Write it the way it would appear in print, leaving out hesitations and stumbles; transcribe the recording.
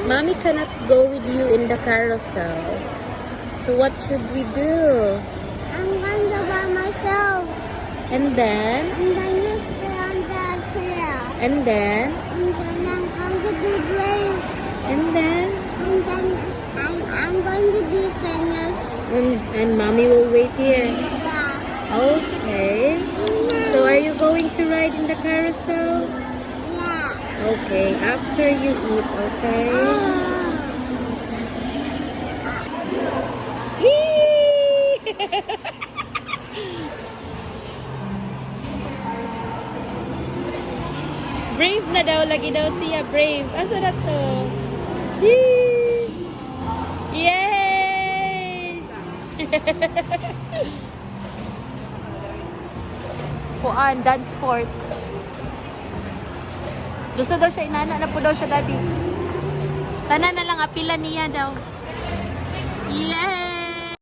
Mommy cannot go with you in the carousel. So what should we do? I'm going to by myself. And then? And then you stay on the chair. And then? And then I'm going to be brave. And then? And then I'm going to be finished. And Mommy will wait here. Yeah. Okay. So are you going to ride in the carousel? Yeah. Okay, after you eat, okay? Brave na daw, lagi daw siya brave. Asa na to? Yee! Yay! Kuan, dance sport. Gusto daw siya, inana na po daw siya daddy. Tanan na lang, apila niya daw.